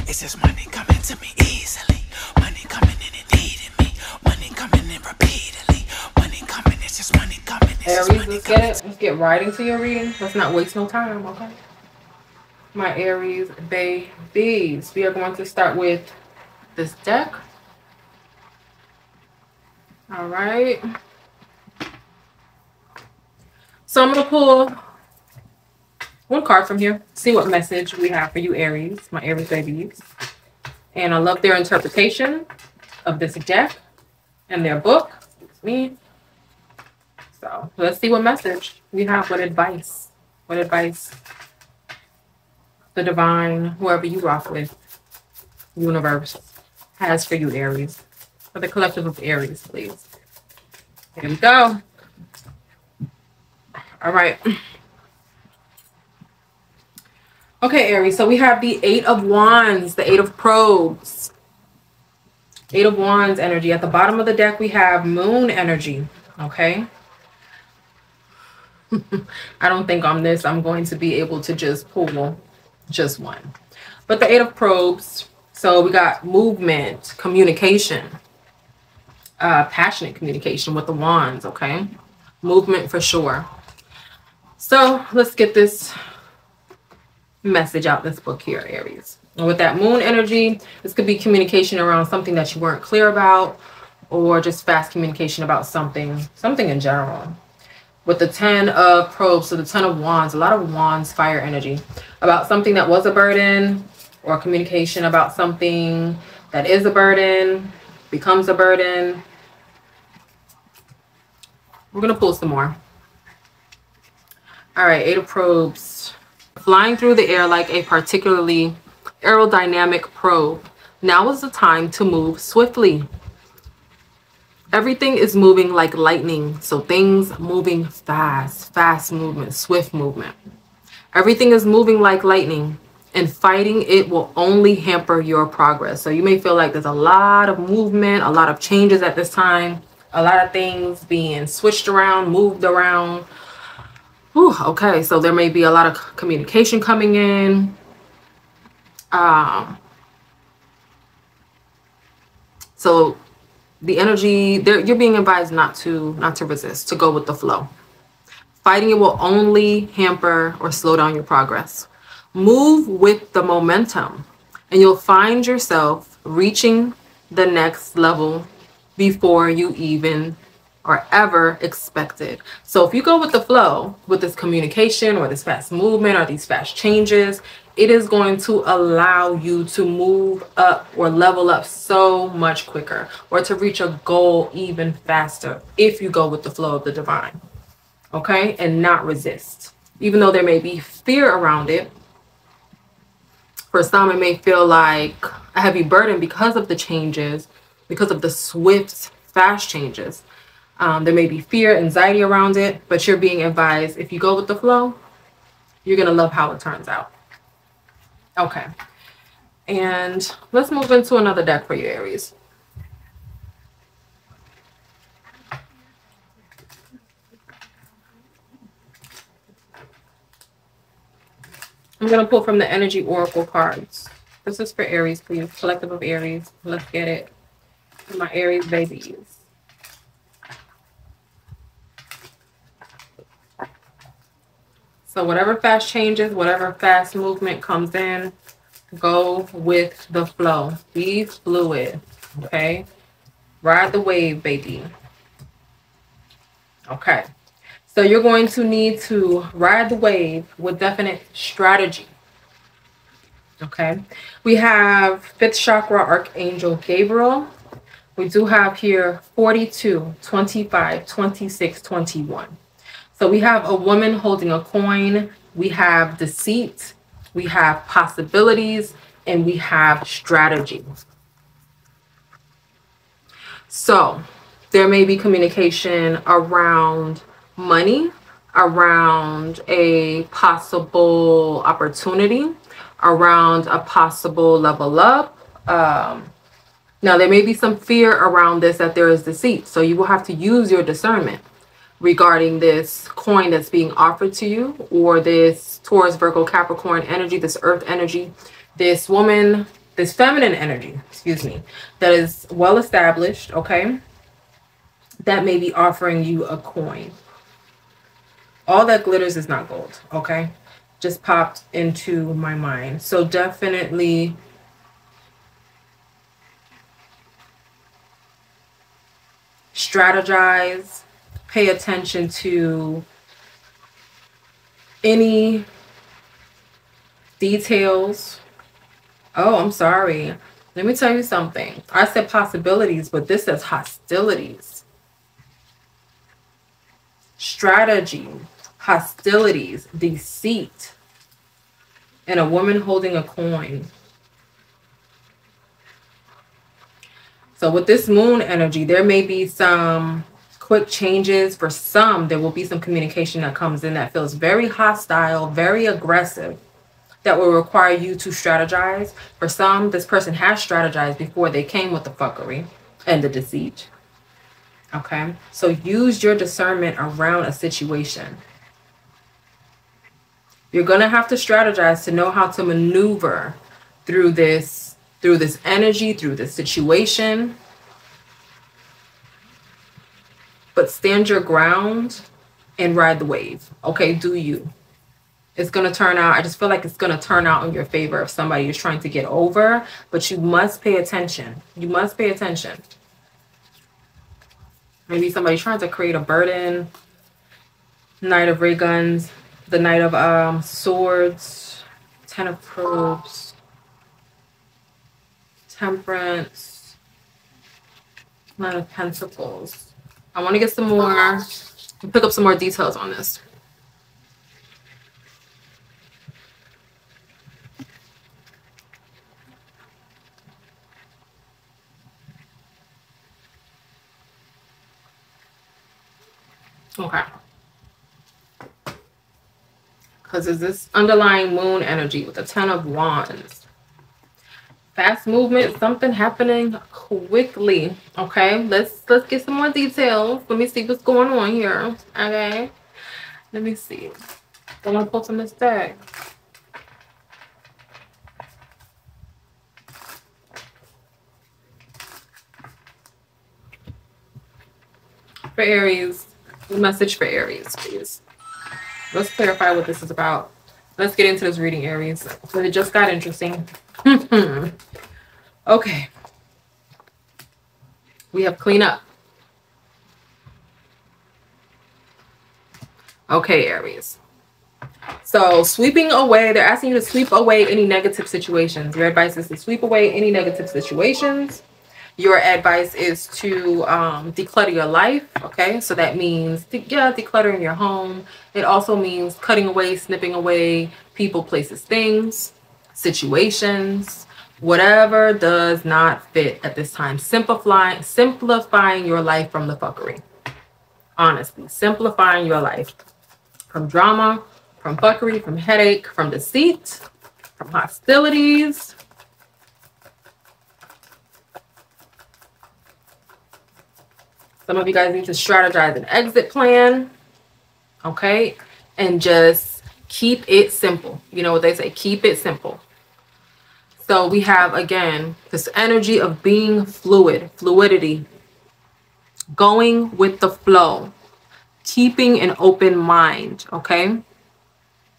It's just money coming to me easily. Money coming in and needing me. Money coming in repeatedly. Money coming, it's just money coming. Aries, let's get it. Let's get right into your reading. Let's not waste no time, okay? My Aries babies. We are going to start with this deck. All right. So I'm going to pull one card from here. See what message we have for you, Aries. My Aries babies. And I love their interpretation of this deck and their book. It's me. So let's see what message we have. What advice the divine, whoever you rock with, universe, has for you, Aries. For the collective of Aries, please. Here we go. All right. Okay, Aries. So we have the Eight of Wands, the Eight of Probes. Eight of Wands energy. At the bottom of the deck, we have Moon energy. Okay. I don't think on this I'm going to be able to just pull just one. But the Eight of Probes. So we got movement, communication, passionate communication with the wands. Okay. Movement for sure. So let's get this message out this book here, Aries. And with that moon energy, this could be communication around something that you weren't clear about, or just fast communication about something in general. With the 10 of probes, so the 10 of wands, a lot of wands, fire energy, about something that was a burden, or communication about something that is a burden, becomes a burden. We're going to pull some more. All right, Eight of Probes. Flying through the air like a particularly aerodynamic probe. Now is the time to move swiftly. Everything is moving like lightning, so things moving fast. Fast movement, swift movement. Everything is moving like lightning, and fighting it will only hamper your progress. So you may feel like there's a lot of movement, a lot of changes at this time, a lot of things being switched around, moved around. Whew, okay, so there may be a lot of communication coming in. So the energy there, you're being advised not to resist, to go with the flow. Fighting it will only hamper or slow down your progress. Move with the momentum, and you'll find yourself reaching the next level before you even or ever expected. So if you go with the flow with this communication or this fast movement or these fast changes, it is going to allow you to move up or level up so much quicker, or to reach a goal even faster if you go with the flow of the divine. Okay, and not resist. Even though there may be fear around it, for some it may feel like a heavy burden because of the changes, because of the swift, fast changes. There may be fear, anxiety around it, but you're being advised, if you go with the flow, you're going to love how it turns out. Okay. And let's move into another deck for you, Aries. I'm going to pull from the Energy Oracle cards. This is for Aries, please. Collective of Aries. Let's get it. My Aries babies. So whatever fast changes, whatever fast movement comes in, go with the flow. Be fluid, okay? Ride the wave, baby. Okay. So you're going to need to ride the wave with definite strategy. Okay. We have 5th chakra Archangel Gabriel. We do have here 42, 25, 26, 21. So we have a woman holding a coin. We have deceit. We have possibilities. And we have strategy. So there may be communication around money, around a possible opportunity, around a possible level up. Now, there may be some fear around this, that there is deceit. So you will have to use your discernment regarding this coin that's being offered to you, or this Taurus, Virgo, Capricorn energy, this earth energy, this woman this feminine energy, excuse me, that is well established, okay, that may be offering you a coin. All that glitters is not gold, okay? Just popped into my mind. So definitely strategize, pay attention to any details. Oh, I'm sorry. Let me tell you something. I said possibilities, but this says hostilities. Strategy, hostilities, deceit, and a woman holding a coin. So with this moon energy, there may be some quick changes. For some, there will be some communication that comes in that feels very hostile, very aggressive, that will require you to strategize. For some, this person has strategized before they came with the fuckery and the deceit. Okay? So use your discernment around a situation. You're going to have to strategize to know how to maneuver through this energy, through this situation. But stand your ground and ride the wave. Okay, do you? It's going to turn out, I just feel like it's going to turn out in your favor if somebody is trying to get over, but you must pay attention. You must pay attention. Maybe somebody's trying to create a burden. Knight of Ray Guns, the Knight of Swords, Ten of Probes, Temperance, Knight of Pentacles. I want to get some more, pick up some more details on this. Okay. Because there's this underlying moon energy with the Ten of Wands. Fast movement, something happening quickly. Okay, let's get some more details. Let me see what's going on here. Okay, let me see. I want to pull from this deck. For Aries, the message for Aries, please. Let's clarify what this is about. Let's get into this reading, Aries. So it just got interesting. Okay. We have cleanup. Okay, Aries. So sweeping away, they're asking you to sweep away any negative situations. Your advice is to sweep away any negative situations. Your advice is to declutter your life, okay? So that means, decluttering your home. It also means cutting away, snipping away people, places, things, situations, whatever does not fit at this time. Simplifying your life from the fuckery. Honestly, simplifying your life from drama, from fuckery, from headache, from deceit, from hostilities. Some of you guys need to strategize an exit plan, okay? And just keep it simple. You know what they say, keep it simple. So we have, again, this energy of being fluidity, going with the flow, keeping an open mind, okay?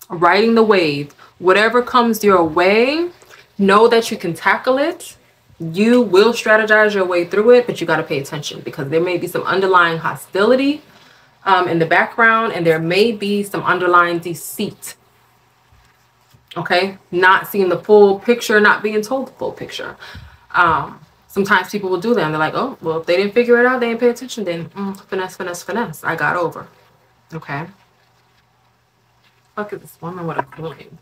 Riding the wave. Whatever comes your way, know that you can tackle it. You will strategize your way through it, but you got to pay attention because there may be some underlying hostility in the background, and there may be some underlying deceit. Okay, not seeing the full picture, not being told the full picture. Sometimes people will do that and they're like, oh, well, if they didn't figure it out, they didn't pay attention, then finesse, I got over. Okay. Fuck is this woman with a coin?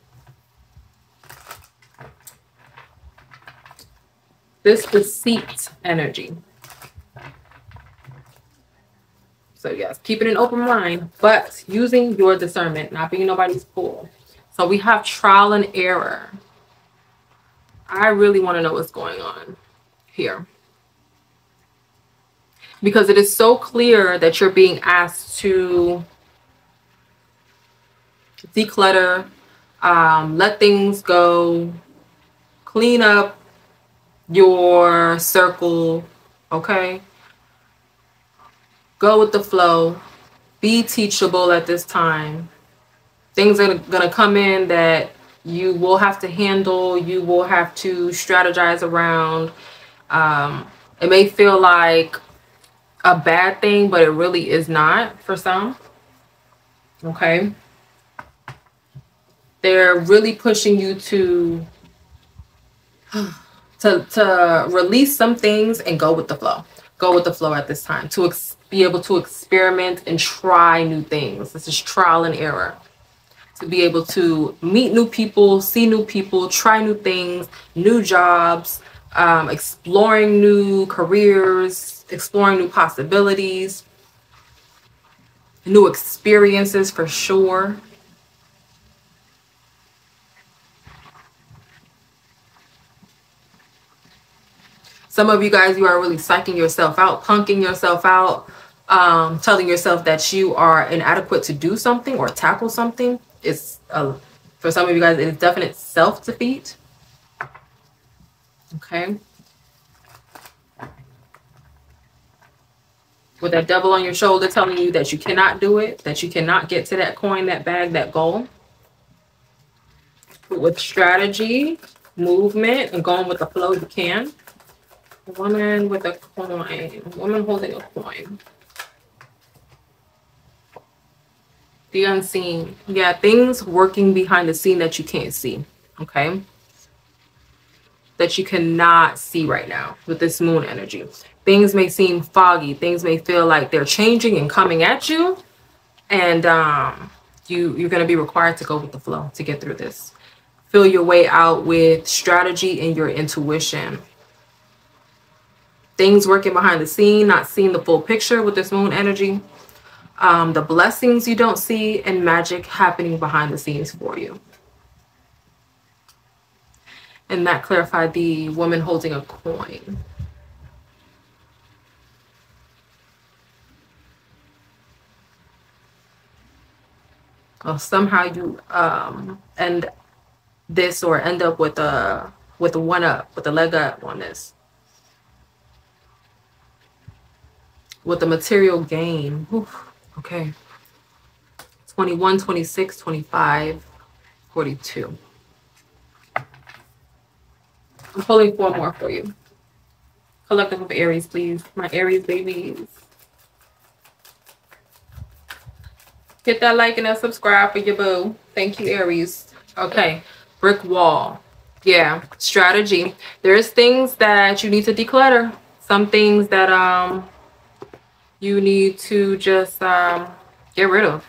This deceit energy. So yes, keeping an open mind, but using your discernment, not being nobody's fool. So we have trial and error. I really want to know what's going on here. Because it is so clear that you're being asked to declutter, let things go, clean up, your circle, okay? Go with the flow. Be teachable at this time. Things are gonna come in that you will have to handle, you will have to strategize around. It may feel like a bad thing, but it really is not for some. Okay. They're really pushing you to release some things and go with the flow. Go with the flow at this time to be able to experiment and try new things. This is trial and error. To be able to meet new people, see new people, try new things, new jobs, exploring new careers, exploring new possibilities, new experiences for sure. Some of you guys, you are really psyching yourself out, punking yourself out, telling yourself that you are inadequate to do something or tackle something. It's for some of you guys, it is definite self-defeat. Okay. With that devil on your shoulder telling you that you cannot do it, that you cannot get to that coin, that bag, that goal. But with strategy, movement, and going with the flow, you can. A woman with a coin, a woman holding a coin. The unseen. Yeah, things working behind the scene that you can't see. Okay. That you cannot see right now with this moon energy. Things may seem foggy. Things may feel like they're changing and coming at you. And you're going to be required to go with the flow to get through this. Feel your way out with strategy and your intuition. Things working behind the scene, not seeing the full picture with this moon energy. The blessings you don't see, and magic happening behind the scenes for you. And that clarified the woman holding a coin. Well, somehow you end this or end up with a one up, with a leg up on this. With the material gain. Oof, okay. 21, 26, 25, 42. I'm pulling 4 more for you. Collective of Aries, please. My Aries babies. Hit that like and that subscribe for your boo. Thank you, Aries. Okay. Brick wall. Yeah. Strategy. There's things that you need to declutter. Some things that you need to just get rid of.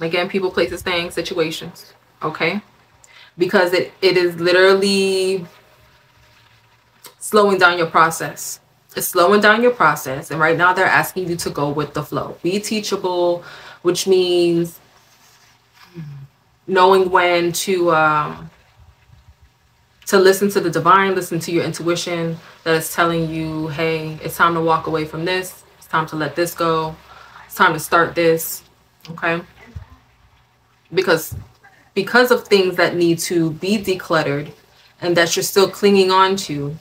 Again, people, places, things, situations. Okay. Because it is literally slowing down your process. It's slowing down your process. And right now they're asking you to go with the flow. Be teachable, which means knowing when to listen to the divine, listen to your intuition that is telling you, hey, it's time to walk away from this. It's time to let this go. It's time to start this. Okay. Because of things that need to be decluttered and that you're still clinging on to,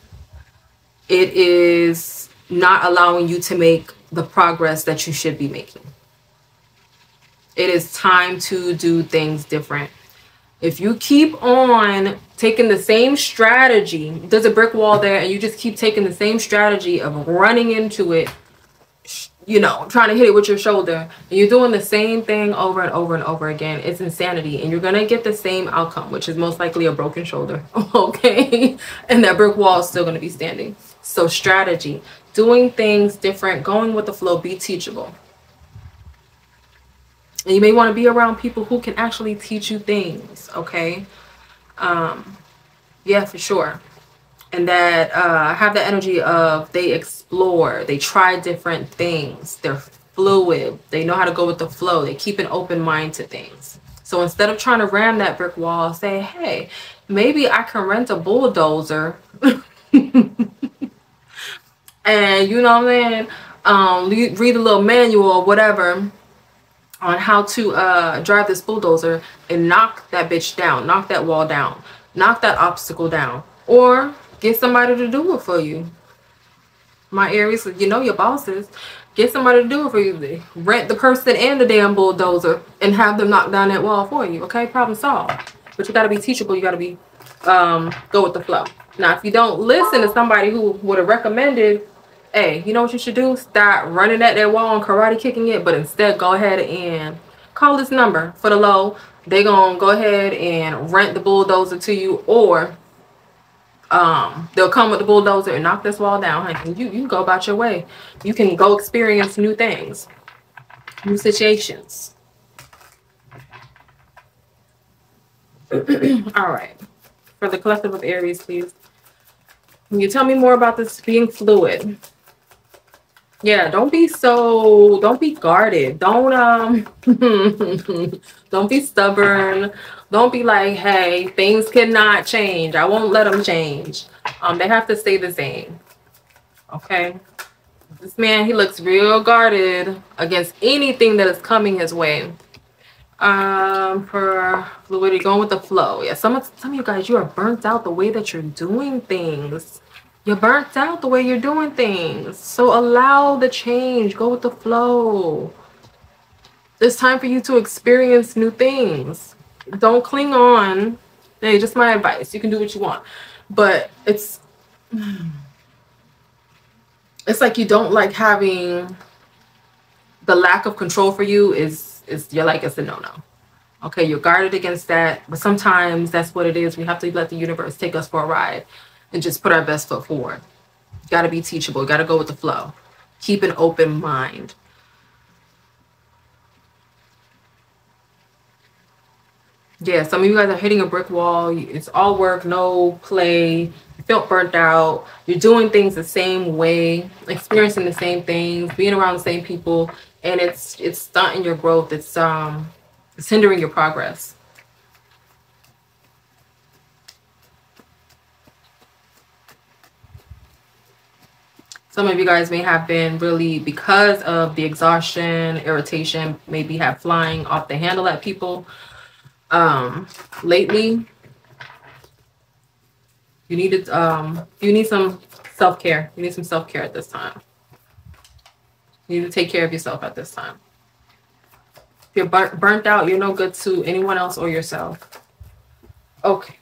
it is not allowing you to make the progress that you should be making. It is time to do things different. If you keep on taking the same strategy, there's a brick wall there, and you just keep taking the same strategy of running into it, you know, trying to hit it with your shoulder, and you're doing the same thing over and over and over again, it's insanity. And you're going to get the same outcome, which is most likely a broken shoulder. Okay. And that brick wall is still going to be standing. So strategy, doing things different, going with the flow, be teachable. And you may want to be around people who can actually teach you things. Okay. Yeah, for sure. And that have the energy of they explore, they try different things, they're fluid, they know how to go with the flow, they keep an open mind to things. So instead of trying to ram that brick wall, say, hey, maybe I can rent a bulldozer and, you know what I'm saying, read a little manual or whatever on how to drive this bulldozer and knock that bitch down, knock that wall down, knock that obstacle down. Or Get somebody to do it for you. My Aries, you know your bosses. Get somebody to do it for you. Rent the person and the damn bulldozer and have them knock down that wall for you. Okay, problem solved. But you got to be teachable. You got to be go with the flow. Now, if you don't listen to somebody who would have recommended, hey, you know what you should do? Stop running at that wall and karate kicking it, but instead go ahead and call this number for the low. They gonna go ahead and rent the bulldozer to you, or they'll come with the bulldozer and knock this wall down, honey. You can go about your way. You can go experience new things, new situations. All right. For the collective of Aries, please. Can you tell me more about this being fluid? Yeah, don't be guarded. Don't don't be stubborn. Don't be like, hey, things cannot change. I won't let them change. They have to stay the same. Okay. This man, he looks real guarded against anything that is coming his way. For fluidity, going with the flow. Yeah, some of you guys, you are burnt out the way that you're doing things. You're burnt out the way you're doing things. So allow the change. Go with the flow. It's time for you to experience new things. Don't cling on. Hey, just my advice. You can do what you want. But it's like you don't like having the lack of control for you you're like, it's a no-no. Okay, you're guarded against that, but sometimes that's what it is. We have to let the universe take us for a ride and just put our best foot forward. You got to be teachable. You got to go with the flow. Keep an open mind. Yeah, some of you guys are hitting a brick wall. It's all work, no play. You felt burnt out. You're doing things the same way, experiencing the same things, being around the same people, and it's stunting your growth. It's hindering your progress. Some of you guys may have been really, because of the exhaustion, irritation, maybe have flying off the handle at people. Lately, you need some self-care. You need some self-care at this time. You need to take care of yourself at this time. If you're burnt out, you're no good to anyone else or yourself. Okay.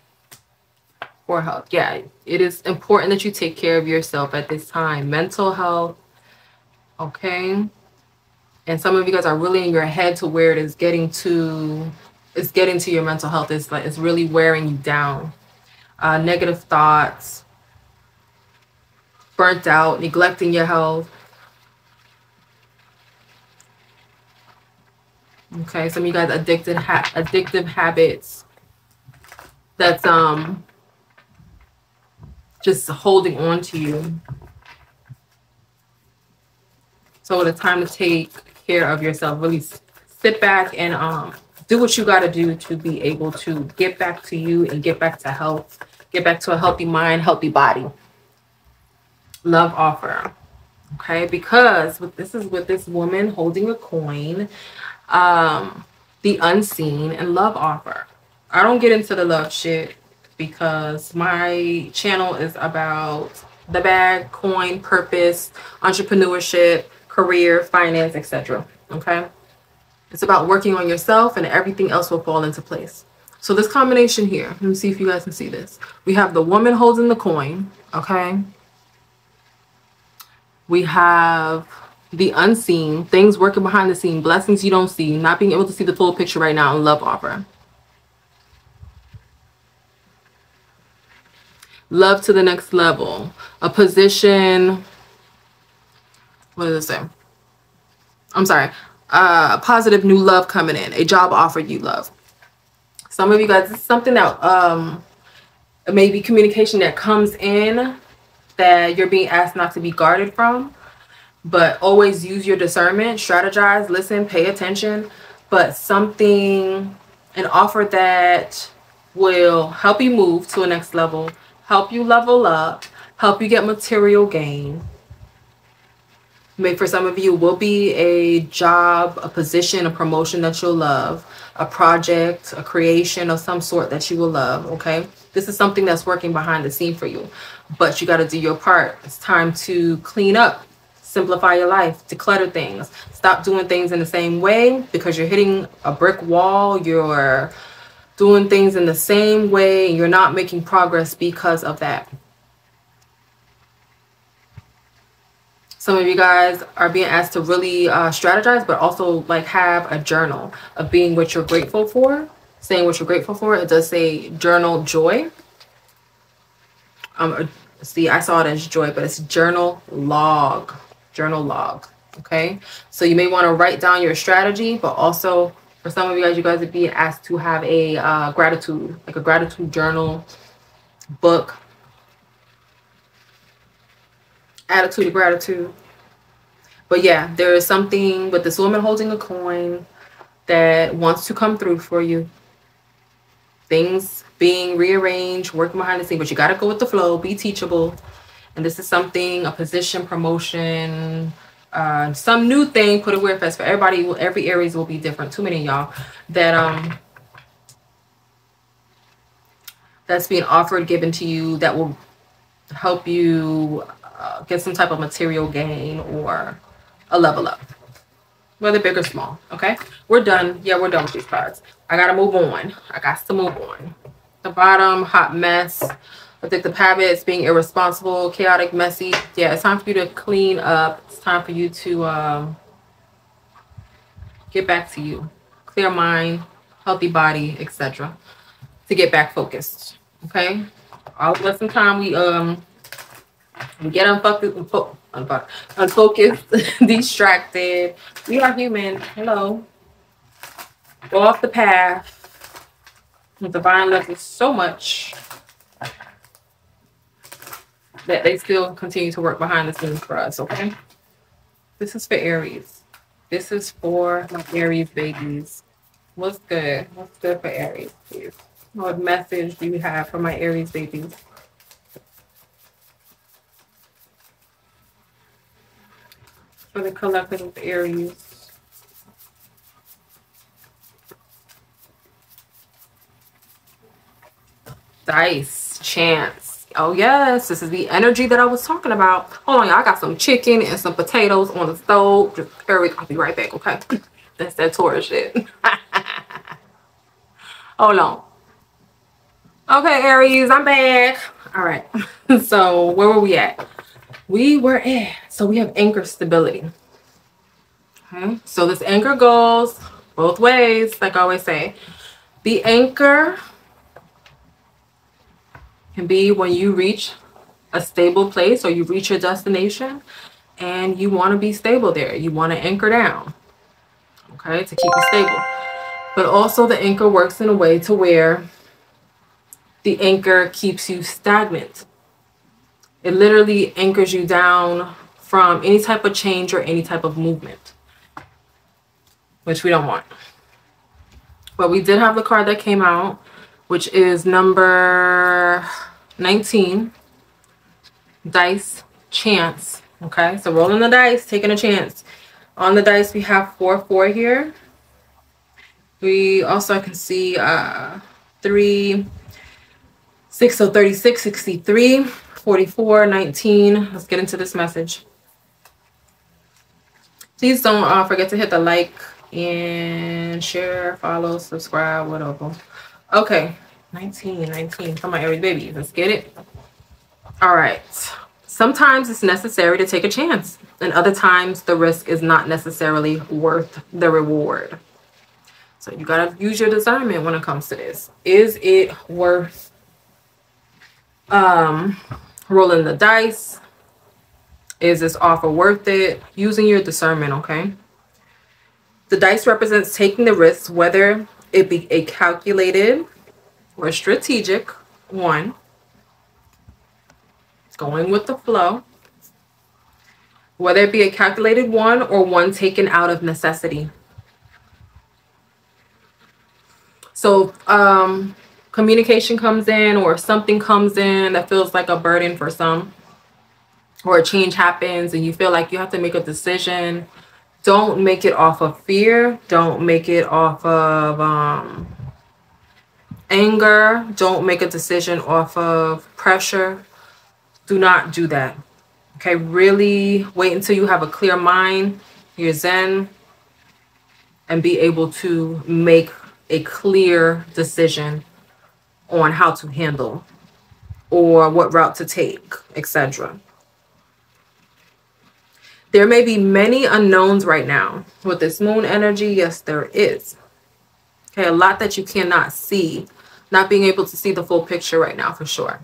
For health. Yeah, it is important that you take care of yourself at this time. Mental health. Okay. And some of you guys are really in your head to where it's getting to your mental health. It's like it's really wearing you down. Negative thoughts, burnt out, neglecting your health. Okay, some of you guys addictive habits. That's just holding on to you. So it's time to take care of yourself. Really sit back and do what you got to do to be able to get back to you and get back to health. Get back to a healthy mind, healthy body. Love offer. Okay, because with this woman holding a coin, the unseen and love offer. I don't get into the love shit because my channel is about the bag, coin, purpose, entrepreneurship, career, finance, etc. Okay, it's about working on yourself and everything else will fall into place. So this combination here, let me see if you guys can see this. We have the woman holding the coin, okay? We have the unseen, things working behind the scene, blessings you don't see, not being able to see the full picture right now, and love offer. Love to the next level. A position, what does it say? I'm sorry. Positive new love coming in. A job offer you love. Some of you guys, this is something that maybe communication that comes in that you're being asked not to be guarded from, but always use your discernment, strategize, listen, pay attention. But something, an offer that will help you move to a next level, help you level up, help you get material gain. Maybe for some of you will be a job, a position, a promotion that you'll love, a project, a creation of some sort that you will love. Okay, this is something that's working behind the scene for you, but you got to do your part. It's time to clean up, simplify your life, declutter things, stop doing things in the same way because you're hitting a brick wall. You're doing things in the same way and you're not making progress because of that. Some of you guys are being asked to really strategize, but also like have a journal of being what you're grateful for, saying what you're grateful for. It does say journal joy. See, I saw it as joy, but it's journal log. Journal log. Okay, so you may want to write down your strategy, but also for some of you guys are being asked to have a gratitude, like a gratitude journal, book, attitude of gratitude. But yeah, there is something with this woman holding a coin that wants to come through for you. Things being rearranged, working behind the scene, but you got to go with the flow, be teachable. And this is something, a position, promotion, some new thing, put a weird fest for everybody. Every Aries will be different. Too many of y'all that that's being offered, given to you, that will help you get some type of material gain or a level up, whether big or small. Okay, we're done. Yeah, we're done with these cards. I gotta move on. I got to move on. The bottom, hot mess, addictive habits, being irresponsible, chaotic, messy. Yeah, it's time for you to clean up. It's time for you to get back to you. Clear mind, healthy body, etc. To get back focused. Okay, all of us sometimes we get unfocused, distracted. We are human. Hello. Go off the path. The divine loves us so much that they still continue to work behind the scenes for us, okay? This is for Aries. This is for my Aries babies. What's good? What's good for Aries, please? What message do you have for my Aries babies? For the collective of Aries. Dice, chance. Oh yes, this is the energy that I was talking about. Hold on, y'all. I got some chicken and some potatoes on the stove. Just Aries, I'll be right back, okay? That's that Taurus shit. Hold on. Okay, Aries, I'm back. All right. So where were we at? We have anchor stability. Okay, so this anchor goes both ways, like I always say. The anchor can be when you reach a stable place or you reach your destination and you want to be stable there. You want to anchor down, okay, to keep you stable. But also the anchor works in a way to where the anchor keeps you stagnant. It literally anchors you down from any type of change or any type of movement, which we don't want. But we did have the card that came out, which is number 19. Dice, chance. Okay, so rolling the dice, taking a chance. On the dice, we have 4 here. We also, I can see 3, 6, so 36, 63, 44, 19. Let's get into this message. Please don't forget to hit the like and share, follow, subscribe, whatever. Okay, 19. Come on, Aries baby, let's get it. All right. Sometimes it's necessary to take a chance, and other times the risk is not necessarily worth the reward. So you got to use your discernment when it comes to this. Is it worth rolling the dice? Is this offer worth it? Using your discernment, okay? The dice represents taking the risk, whether it be a calculated or strategic one. Going with the flow. Whether it be a calculated one or one taken out of necessity. So communication comes in or something comes in that feels like a burden for some. or a change happens and you feel like you have to make a decision, don't make it off of fear. Don't make it off of anger. Don't make a decision off of pressure. Do not do that. Okay, really wait until you have a clear mind, you're zen, and be able to make a clear decision on how to handle or what route to take, etc. There may be many unknowns right now with this moon energy. Yes, there is. Okay, a lot that you cannot see, not being able to see the full picture right now for sure.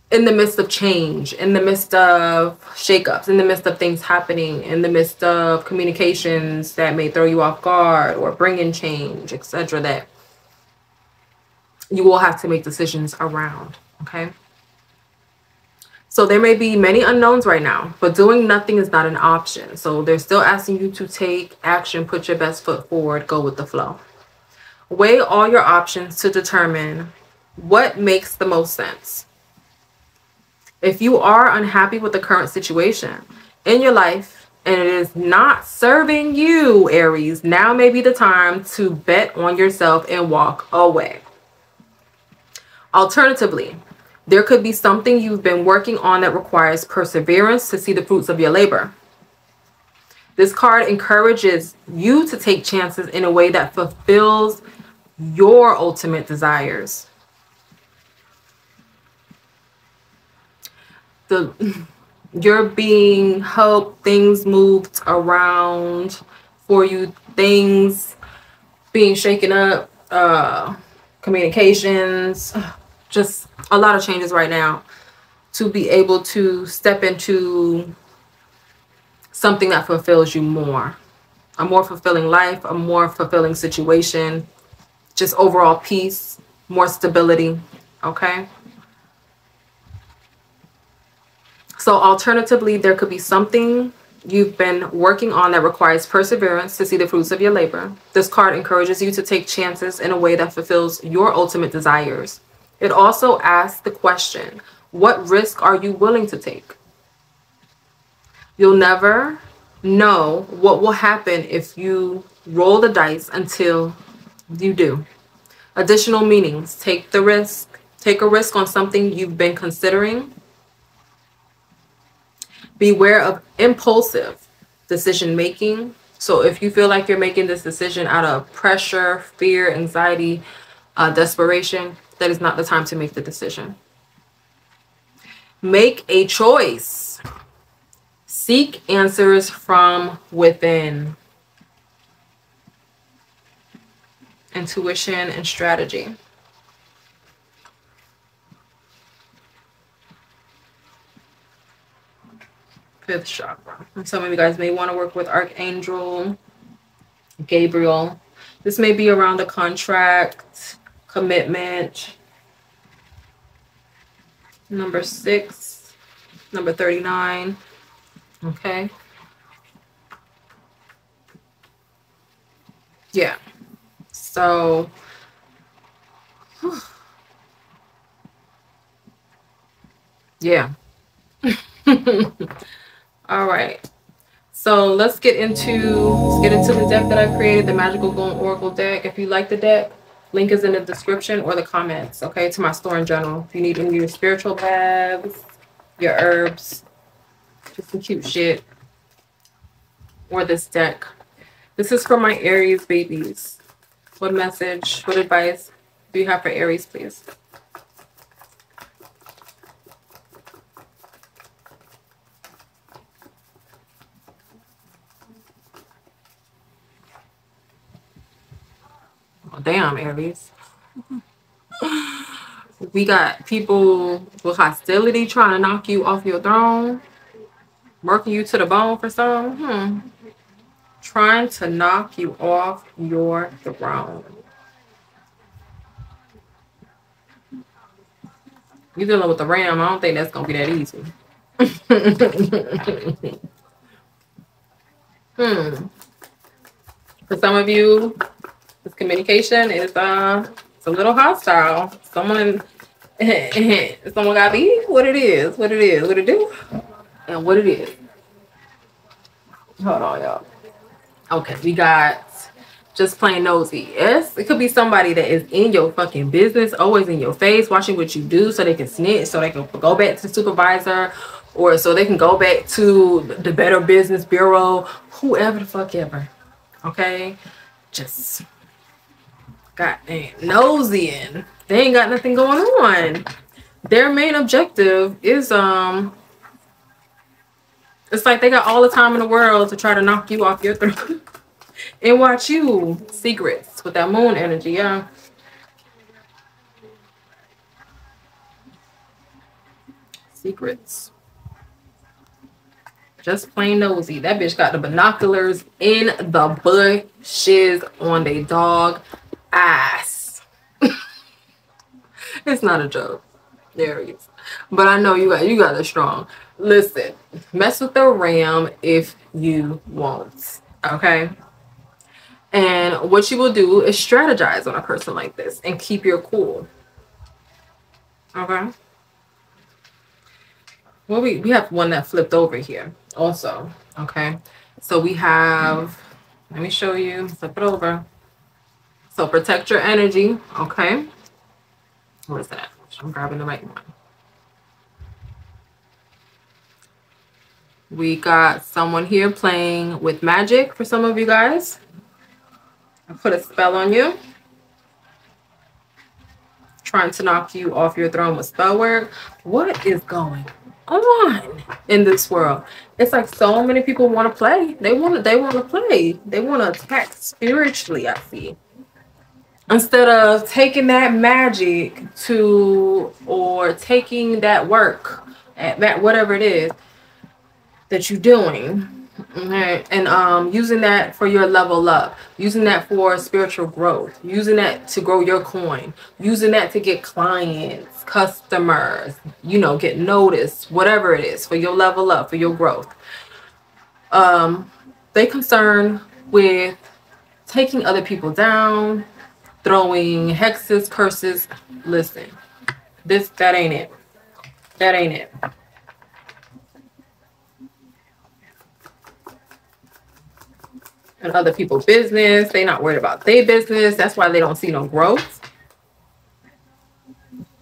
In the midst of change, in the midst of shakeups, in the midst of things happening, in the midst of communications that may throw you off guard or bring in change, etc., that you will have to make decisions around. Okay. So there may be many unknowns right now, but doing nothing is not an option. So they're still asking you to take action, put your best foot forward, go with the flow. Weigh all your options to determine what makes the most sense. If you are unhappy with the current situation in your life and it is not serving you, Aries, now may be the time to bet on yourself and walk away. Alternatively, there could be something you've been working on that requires perseverance to see the fruits of your labor. This card encourages you to take chances in a way that fulfills your ultimate desires. You're being helped, things moved around for you, things being shaken up, communications, just a lot of changes right now to be able to step into something that fulfills you more. A more fulfilling life, a more fulfilling situation, just overall peace, more stability, okay? So alternatively, there could be something you've been working on that requires perseverance to see the fruits of your labor. This card encourages you to take chances in a way that fulfills your ultimate desires. It also asks the question, what risk are you willing to take? You'll never know what will happen if you roll the dice until you do. Additional meanings, take the risk, take a risk on something you've been considering. Beware of impulsive decision making. So if you feel like you're making this decision out of pressure, fear, anxiety, desperation, that is not the time to make the decision. Make a choice. Seek answers from within. Intuition and strategy. Fifth chakra. And some of you guys may want to work with Archangel Gabriel. This may be around a contract, commitment. Number 6, number 39. Okay. Yeah. So yeah. All right. So let's get into the deck that I created, the Magical Golden Oracle deck. If you like the deck, link is in the description or the comments, okay, to my store in general. If you need any of your spiritual baths, your herbs, just some cute shit, or this deck. This is for my Aries babies. What message, what advice do you have for Aries, please? Oh, damn, Aries. We got people with hostility trying to knock you off your throne, working you to the bone for some. Trying to knock you off your throne. You're dealing with the ram. I don't think that's gonna be that easy. For some of you, this communication is it's a little hostile. Someone Someone got beef? What it is, what it is, what it do, and what it is. Hold on, y'all. Okay, we got just plain nosy. Yes, it could be somebody that is in your fucking business, always in your face, watching what you do so they can snitch, so they can go back to the supervisor, or so they can go back to the Better Business Bureau, whoever the fuck ever. Okay? Just goddamn nosy and they ain't got nothing going on. Their main objective is it's like they got all the time in the world to try to knock you off your throne and watch you. Secrets with that moon energy, yeah. Secrets. Just plain nosy. That bitch got the binoculars in the bushes on they dog ass. It's not a joke. Aries. But I know you got it strong. Listen, mess with the ram if you want. Okay? And what you will do is strategize on a person like this and keep your cool. Okay? Well, we have one that flipped over here also. Okay? So we have, let me show you, flip it over. So protect your energy. Okay? What is that? I'm grabbing the right one. We got someone here playing with magic for some of you guys. I put a spell on you. Trying to knock you off your throne with spell work. What is going on in this world? It's like so many people want to play. They want to play. They want to attack spiritually, I see. Instead of taking that magic to, or taking that work at that, whatever it is that you're doing, okay, and using that for your level up, using that for spiritual growth, using that to grow your coin, using that to get clients, customers, you know, get noticed, whatever it is for your level up, for your growth. They concerned with taking other people down, throwing hexes, curses. Listen, that ain't it. That ain't it. And other people's business. They not worried about their business. That's why they don't see no growth.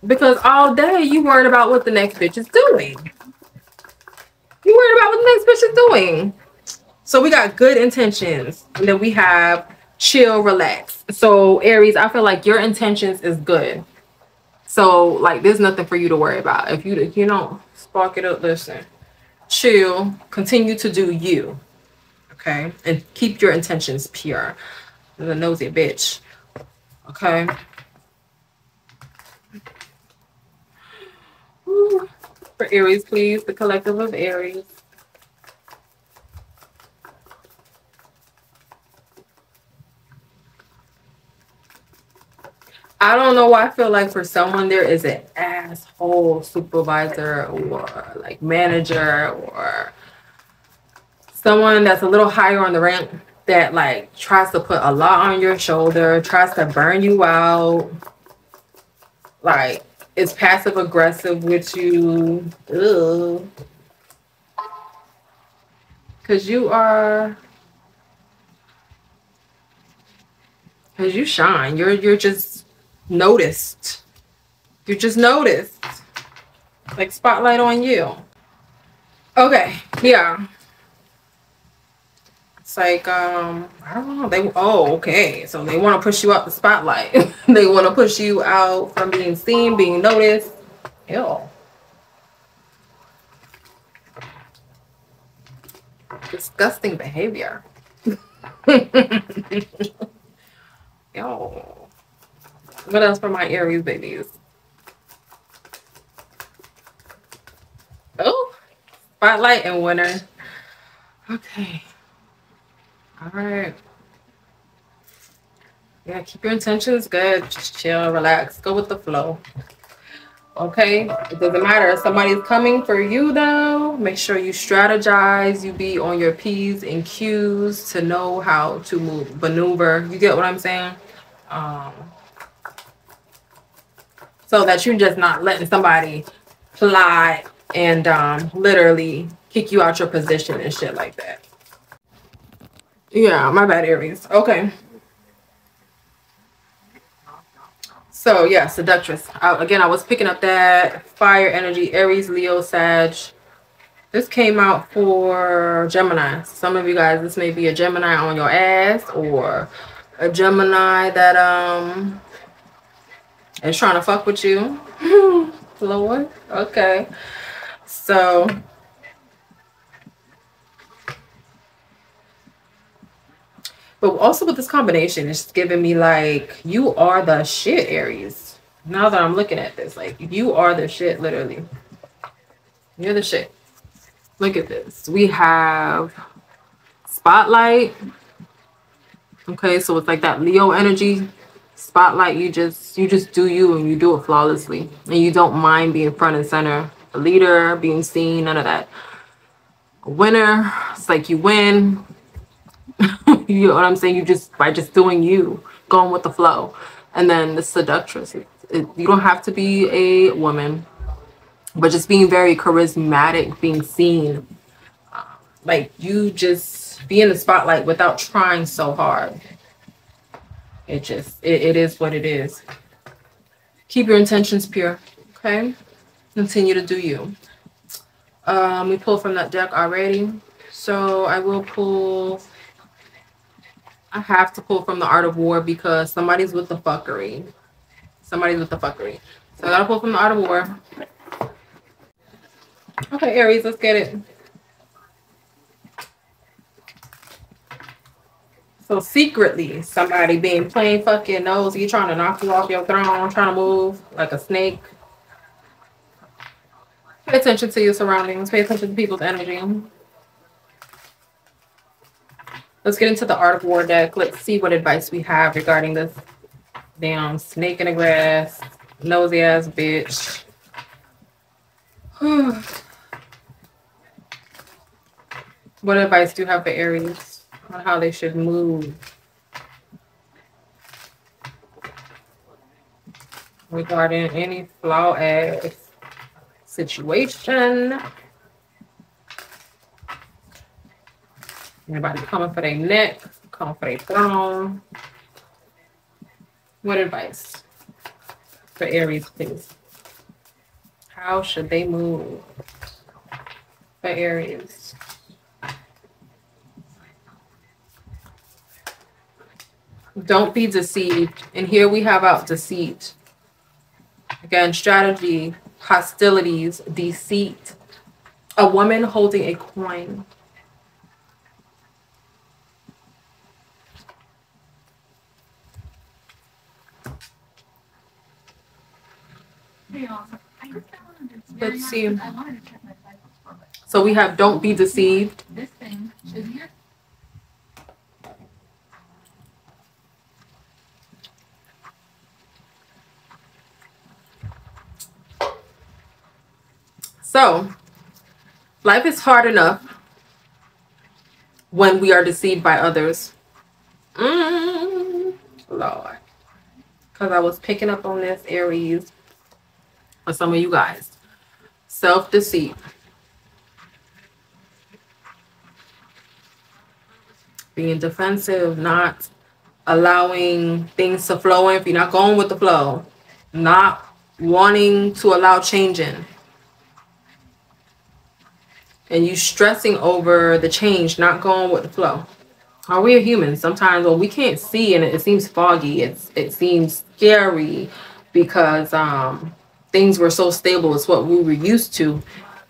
Because all day you worried about what the next bitch is doing. You worried about what the next bitch is doing. So we got good intentions. And then we have chill, relax. So Aries, I feel like your intentions is good. So like there's nothing for you to worry about. If you don't spark it up, listen. Chill. Continue to do you. Okay, and keep your intentions pure. The nosy bitch. Okay. Ooh. For Aries, please, the collective of Aries. I don't know why I feel like for someone there is an asshole supervisor or like manager or someone that's a little higher on the rank that like tries to put a lot on your shoulder, tries to burn you out, like is passive aggressive with you. Ugh. Cause you shine. You're just noticed. You're just noticed. Like spotlight on you. Okay, yeah. It's like, I don't know. Okay. So they want to push you out the spotlight. They want to push you out from being seen, being noticed. Ew. Disgusting behavior. Ew. What else for my Aries babies? Oh, spotlight and winner. Okay. All right. Yeah, keep your intentions good. Just chill, relax, go with the flow. Okay, it doesn't matter if somebody's coming for you though. Make sure you strategize. You be on your P's and Q's to know how to maneuver. You get what I'm saying? so that you're just not letting somebody fly and literally kick you out your position and shit like that. Yeah, my bad, Aries. Okay. So yeah, seductress. Again, I was picking up that fire energy, Aries, Leo, Sag. This came out for Gemini. Some of you guys, this may be a Gemini on your ass, or a Gemini that is trying to fuck with you. Lord. Okay. So but also with this combination, it's giving me like, you are the shit, Aries. Now that I'm looking at this, like, you are the shit, literally. You're the shit. Look at this. We have spotlight. Okay, so it's like that Leo energy. Spotlight, you just do you, and you do it flawlessly. And you don't mind being front and center. A leader, being seen, none of that. A winner, it's like you win. You know what I'm saying? You just, by just doing you, going with the flow. And then the seductress. You don't have to be a woman, but just being very charismatic, being seen. Like, you just be in the spotlight without trying so hard. It is what it is. Keep your intentions pure. Okay? Continue to do you. We pulled from that deck already. So I will pull... I have to pull from the Art of War because somebody's with the fuckery. Somebody's with the fuckery. So I gotta pull from the Art of War. Okay, Aries, let's get it. So secretly, somebody being plain fucking nosy, trying to knock you off your throne, trying to move like a snake. Pay attention to your surroundings. Pay attention to people's energy. Let's get into the Art of War deck. Let's see what advice we have regarding this damn snake in the grass, nosy ass bitch. What advice do you have for Aries on how they should move regarding any flaw-ass situation? Anybody coming for their neck, coming for their throne? What advice for Aries, please? How should they move for Aries? Don't be deceived. And here we have out deceit. Again, strategy, hostilities, deceit. A woman holding a coin. Let's see. So we have don't be deceived. So life is hard enough when we are deceived by others. Lord. Because I was picking up on this, Aries, for some of you guys. Self-deceit. Being defensive, not allowing things to flow in. If you're not going with the flow, not wanting to allow change in. And you stressing over the change, not going with the flow. Are we humans? Sometimes when we can't see and it seems foggy, it seems scary because things were so stable. It's what we were used to.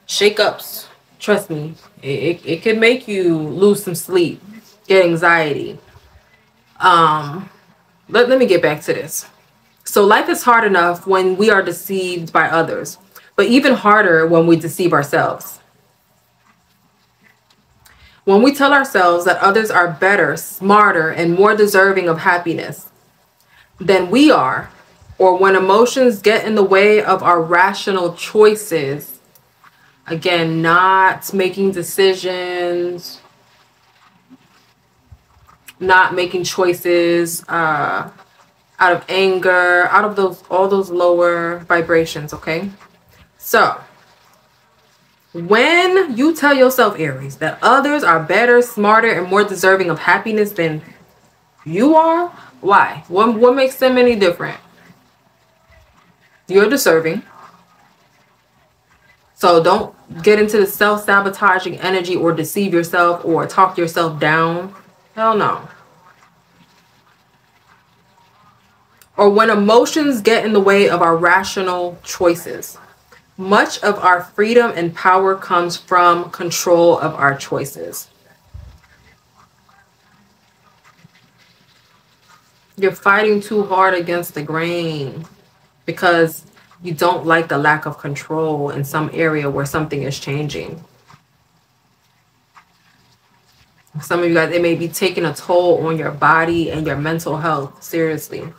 Shake-ups, trust me, it can make you lose some sleep, get anxiety. Let me get back to this. So life is hard enough when we are deceived by others, but even harder when we deceive ourselves. When we tell ourselves that others are better, smarter, and more deserving of happiness than we are, or when emotions get in the way of our rational choices, again, not making decisions, not making choices out of anger, out of those, all those lower vibrations, okay? So when you tell yourself, Aries, that others are better, smarter, and more deserving of happiness than you are, why? What makes them any different? You're deserving. So don't get into the self-sabotaging energy or deceive yourself or talk yourself down. Hell no. Or when emotions get in the way of our rational choices. Much of our freedom and power comes from control of our choices. You're fighting too hard against the grain because you don't like the lack of control in some area where something is changing. Some of you guys, it may be taking a toll on your body and your mental health, seriously.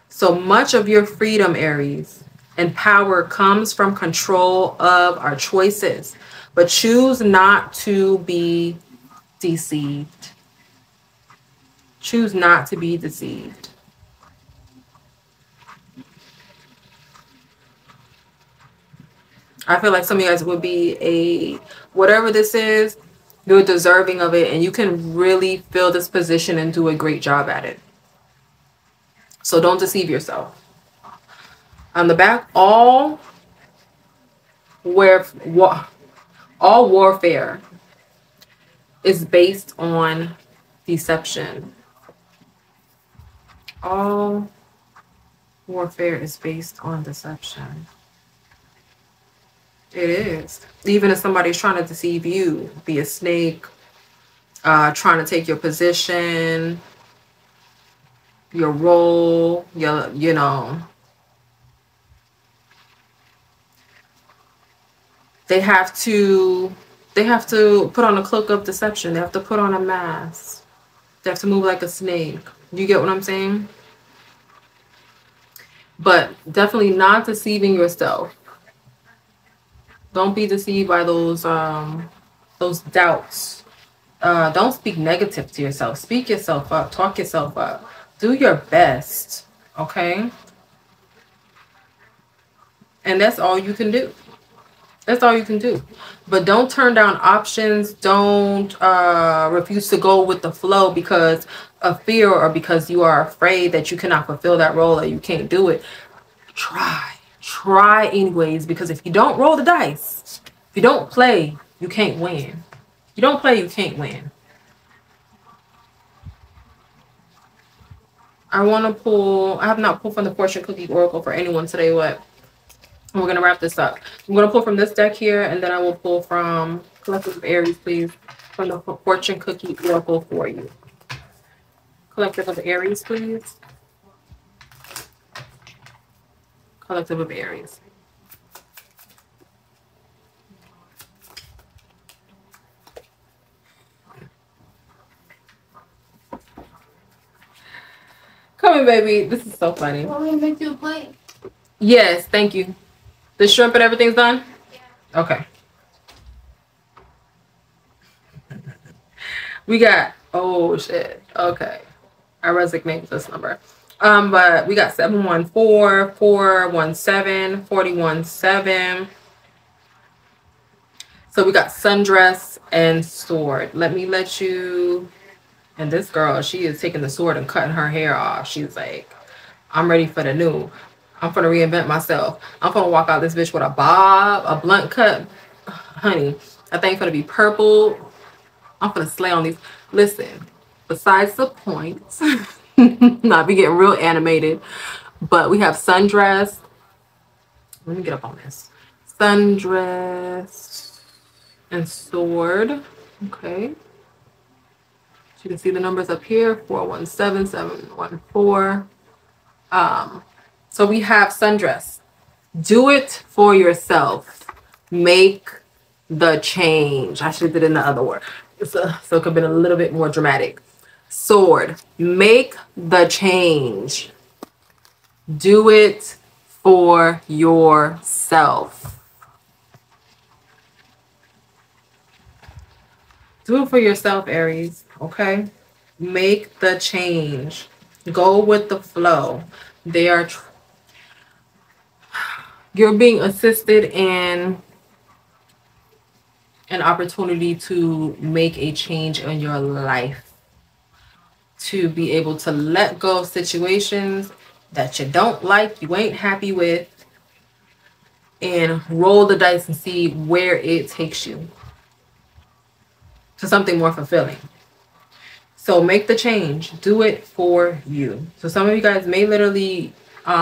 So much of your freedom, Aries, and power comes from control of our choices. But choose not to be deceived. Choose not to be deceived. I feel like some of you guys would be whatever this is, you're deserving of it, and you can really fill this position and do a great job at it. So don't deceive yourself. On the back, all warfare is based on deception. All warfare is based on deception. It is. Even if somebody's trying to deceive you, be a snake, trying to take your position, your role, you know. They have to put on a cloak of deception. They have to put on a mask. They have to move like a snake. You get what I'm saying? But definitely not deceiving yourself. Don't be deceived by those doubts. Don't speak negative to yourself. Speak yourself up. Talk yourself up. Do your best. Okay? And that's all you can do. That's all you can do. But don't turn down options. Don't refuse to go with the flow because of fear or because you are afraid that you cannot fulfill that role or you can't do it. Try anyways, because if you don't roll the dice, if you don't play, you can't win. If you don't play, you can't win. I have not pulled from the Fortune Cookie Oracle for anyone today, but we're going to wrap this up. I'm going to pull from this deck here, and then I will pull from Collective of Aries, please, from the Fortune Cookie Oracle for you. Collective of Aries, please. Collective of Aries. Come in, baby. This is so funny. Want me to make you a plate? Yes, thank you. The shrimp and everything's done? Yeah. Okay. We got, oh shit. Okay. I resignate this number. But we got 714, 417, 417. So we got sundress and sword. Let you, and this girl, she is taking the sword and cutting her hair off. She's like, I'm ready for the new. I'm gonna reinvent myself. I'm gonna walk out this bitch with a bob, a blunt cut. Honey, that thing's gonna be purple. I'm gonna slay on these. Listen, besides the points, not be getting real animated, but we have sundress. Let me get up on this. Sundress and sword. Okay. So you can see the numbers up here, 417, 714. So we have sundress. Do it for yourself. Make the change. I should have did it in the other word. So it could have been a little bit more dramatic. Sword. Make the change. Do it for yourself. Do it for yourself, Aries. Okay? Make the change. Go with the flow. They are you're being assisted in an opportunity to make a change in your life, to be able to let go of situations that you don't like, you ain't happy with, and roll the dice and see where it takes you to something more fulfilling. So make the change. Do it for you. So some of you guys may literally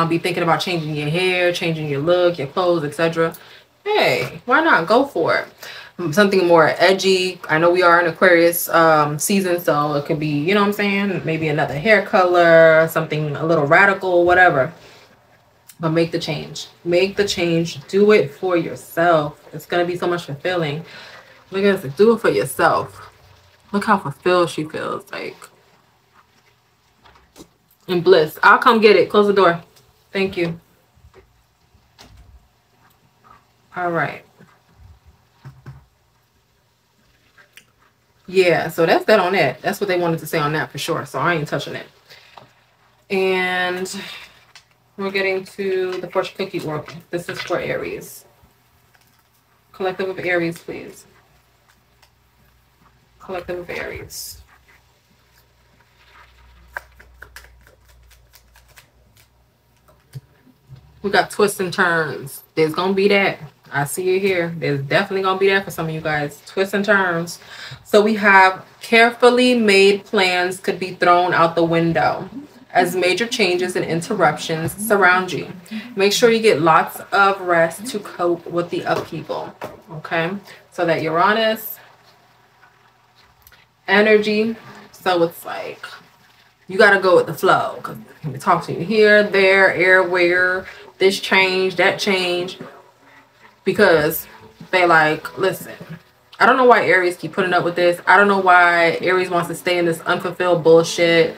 be thinking about changing your hair, changing your look, your clothes, etc. Hey, why not go for it? Something more edgy. I know we are in Aquarius season, so it could be, you know what I'm saying? Maybe another hair color, something a little radical, whatever. But make the change. Make the change. Do it for yourself. It's going to be so much fulfilling. Look at this. Do it for yourself. Look how fulfilled she feels. Like, in bliss. I'll come get it. Close the door. Thank you. All right. Yeah, so that's that on that. That's what they wanted to say on that for sure. So I ain't touching it. And we're getting to the fortune cookie oracle. This is for Aries. Collective of Aries, please. Collective of Aries. We got twists and turns. There's gonna be that. I see it here. There's definitely gonna be that for some of you guys. Twists and turns. So we have carefully made plans could be thrown out the window as major changes and interruptions surround you. Make sure you get lots of rest to cope with the upheaval. Okay, so that Uranus energy. So it's like you got to go with the flow, because we talk to you here, there, everywhere, this change, that change, because they like, listen, I don't know why Aries keep putting up with this. I don't know why Aries wants to stay in this unfulfilled bullshit.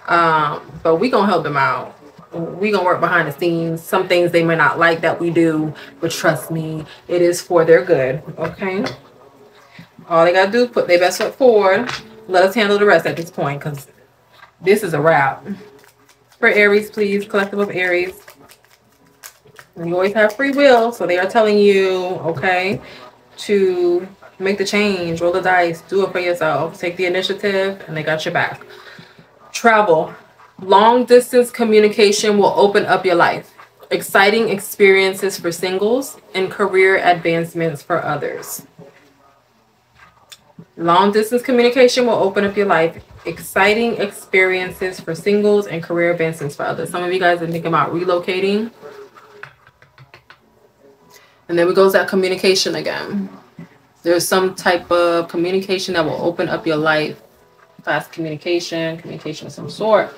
But we gonna help them out. We gonna work behind the scenes. Some things they may not like that we do, but trust me, it is for their good. Okay. All they gotta do is put their best foot forward. Let us handle the rest at this point, because this is a wrap. For Aries, please, collective of Aries. You always have free will, so they are telling you, okay, to make the change, roll the dice, do it for yourself, take the initiative, and they got your back. Travel. Long distance communication will open up your life. Exciting experiences for singles and career advancements for others. Long distance communication will open up your life. Exciting experiences for singles and career advancements for others. Some of you guys are thinking about relocating. And then we goes that communication again. There's some type of communication that will open up your life. Fast communication, communication of some sort.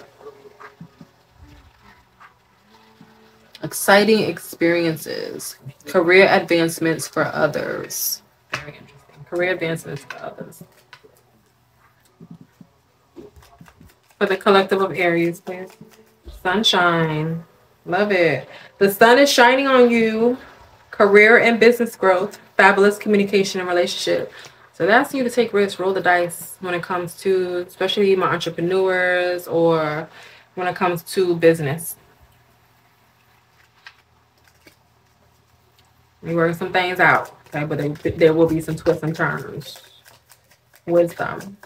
Exciting experiences. Career advancements for others. Very interesting. Career advancements for others. For the collective of Aries, please. Sunshine. Love it. The sun is shining on you. Career and business growth. Fabulous communication and relationship. So that's you to take risks, roll the dice when it comes to, especially my entrepreneurs, or when it comes to business. We work some things out, okay? But there will be some twists and turns. Wisdom.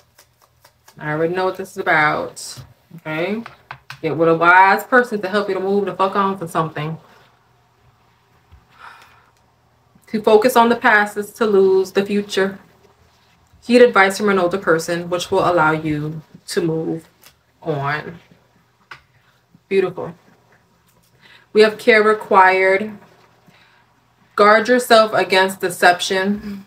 I already know what this is about, okay? Get with a wise person to help you to move the fuck on to something. To focus on the past is to lose the future. Heed advice from an older person, which will allow you to move on. Beautiful. We have care required. Guard yourself against deception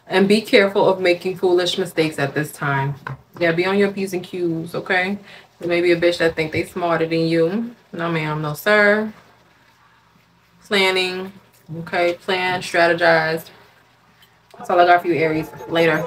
and be careful of making foolish mistakes at this time. Yeah, be on your P's and Q's, okay? There may be a bitch that think they smarter than you. No, ma'am, no, sir. Planning, okay? Plan, strategize. That's all I got for you, Aries. Later.